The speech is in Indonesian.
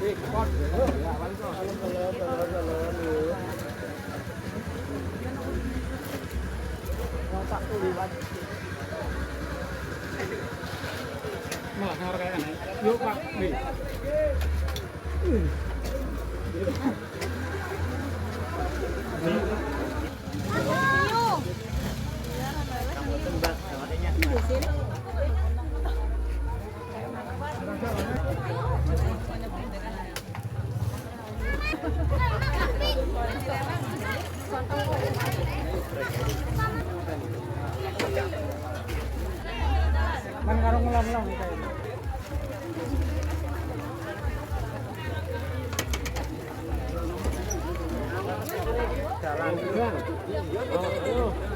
Malah ngarep kayak aneh. Yuk Pak, nih. Man karo ngulang-ulang iki. Jalan. Oh.